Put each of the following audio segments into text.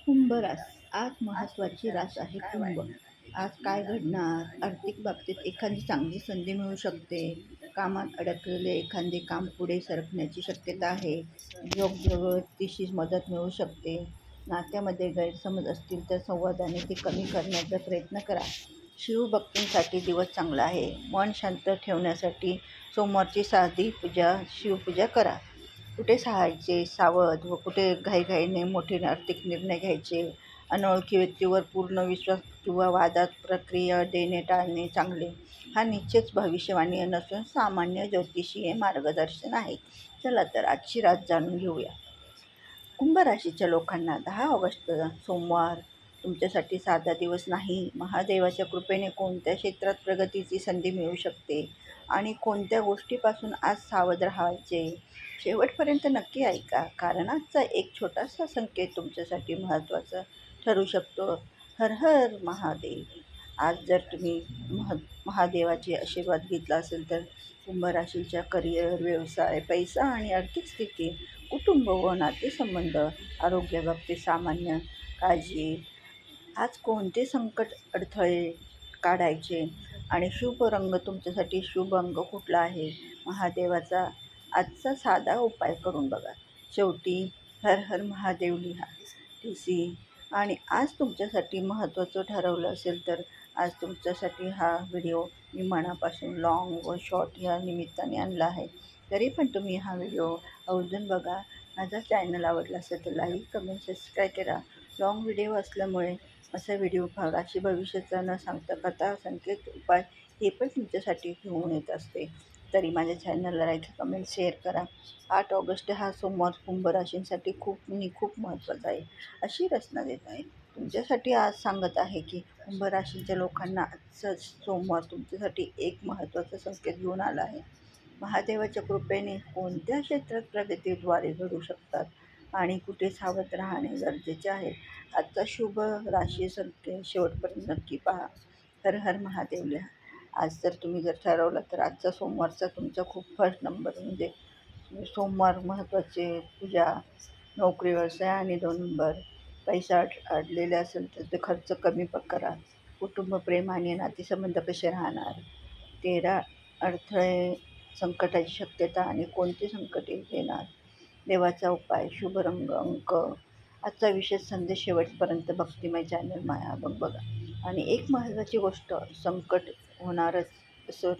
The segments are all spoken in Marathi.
कुंभ रास आज महत्त्वाची रास आहे कुंभ. आज काय घडणार? आर्थिक बाबतीत एखादी चांगली संधी मिळू शकते. कामात अडकलेले एखादे काम पुढे सरकण्याची शक्यता आहे. योग्य व्यक्तीशी मदत मिळू शकते. नात्यामध्ये गैरसमज असतील तर संवादाने ते कमी करण्याचा प्रयत्न करा. शिवभक्तांसाठी दिवस चांगला आहे. मन शांत ठेवण्यासाठी सोमवारची साधी शिवपूजा करा. कुठे सहायचे सावध व कुठे घाईघाईने मोठे आर्थिक निर्णय घ्यायचे. अनोळखी व्यक्तीवर पूर्ण विश्वास किंवा वादात प्रक्रिया देणे टाळणे चांगले. हा निश्चित भविष्यवाणी नसून सामान्य ज्योतिषीय मार्गदर्शन आहे. चला तर आजची रात जाणून घेऊया. कुंभ राशीच्या लोकांना 10 ऑगस्ट सोमवार तुमच्यासाठी साधा दिवस नाही. महादेवाच्या कृपेने कोणत्या क्षेत्रात प्रगतीची संधी मिळू शकते आणि कोणत्या गोष्टीपासून आज सावध राहायचे, शेवटपर्यंत नक्की ऐका, कारण आजचा एक छोटासा संकेत तुमच्यासाठी महत्त्वाचा ठरू शकतो. हर हर महादेव. आज जर तुम्ही महादेवाचे आशीर्वाद घेतला असेल तर कुंभ राशीच्या करिअर, व्यवसाय, पैसा आणि आर्थिक स्थिती, कुटुंब व नातेसंबंध, आरोग्याबाबतीत सामान्य काळजी. आज कोणते संकट अडथळे काढायचे आणि शुभ रंग तुमच्यासाठी शुभ अंग कुठला आहे, महादेवाचा आजचा साधा उपाय करून बघा. शेवटी हर हर महादेव लिहा TC. आणि आज तुमच्यासाठी महत्त्वाचं ठरवलं असेल तर आज तुमच्यासाठी हा व्हिडिओ मी मनापासून लॉंग व शॉर्ट या निमित्ताने आणला आहे. तरी पण तुम्ही हा व्हिडिओ आवर्जून बघा. माझा चॅनल आवडला असेल तर लाईक, कमेंट, सबस्क्राईब करा. लॉंग व्हिडिओ असल्यामुळे असा व्हिडिओ राशी भविष्याचा न सांगता कथा, संकेत, उपाय हे पण तुमच्यासाठी घेऊन येत असते. तरी माझ्या चॅनलला लाईक, कमेंट, शेअर करा. 8 ऑगस्ट हा सोमवार कुंभ राशींसाठी खूप महत्त्वाचा आहे अशी रचना देत आहे. तुमच्यासाठी आज सांगत आहे की कुंभ राशीच्या लोकांना आजचा सोमवार तुमच्यासाठी एक महत्त्वाचा संकेत घेऊन आला आहे. महादेवाच्या कृपेने कोणत्या क्षेत्रात प्रगतीद्वारे घडू शकतात आणि कुठे सावध राहणे गरजेचे आहे. आजचा शुभ राशी संकेत शेवटपर्यंत नक्की पहा. हर हर महादेव लिहा. आज जर ठरवलं तर आजचा सोमवारचा तुमचा खूप फर्स्ट नंबर म्हणजे सोमवार महत्त्वाचे पूजा, नोकरी, व्यवसाय आणि 2 नंबर. पैसा अडलेले असेल तर ते खर्च कमी करा. कुटुंब, प्रेम आणि नातेसंबंध कसे राहणार. 13 अडथळे, संकटाची शक्यता आणि कोणते संकट येणार. देवाचा उपाय, शुभ रंग, अंक. आजचा विशेष संदेश शेवटपर्यंत भक्तिमय चॅनल माया बघा. आणि एक महत्त्वाची गोष्ट, संकट होणारच असं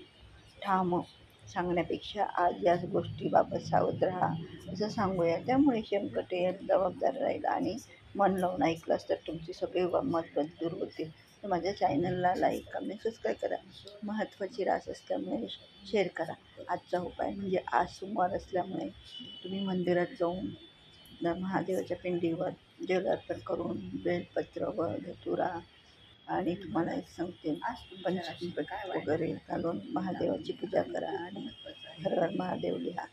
ठाम सांगण्यापेक्षा आज याच गोष्टीबाबत सावध राहा असं सांगूया. त्यामुळे संकट जबाबदार राहील आणि मन लावून ऐकलंस तर तुमची सगळी मत दूर होतील. तर माझ्या चॅनलला लाईक, कमेंट, सबस्क्राईब करा. महत्त्वाची रास असल्यामुळे शेअर करा. आजचा उपाय म्हणजे आज सोमवार असल्यामुळे तुम्ही मंदिरात जाऊन महादेवाच्या पिंडीवर जल अर्पण करून बेलपत्र व धतुरा आणि तुम्हाला एक सांगते पंचपट वगैरे घालून महादेवाची पूजा करा आणि हर हर महादेव लिहा.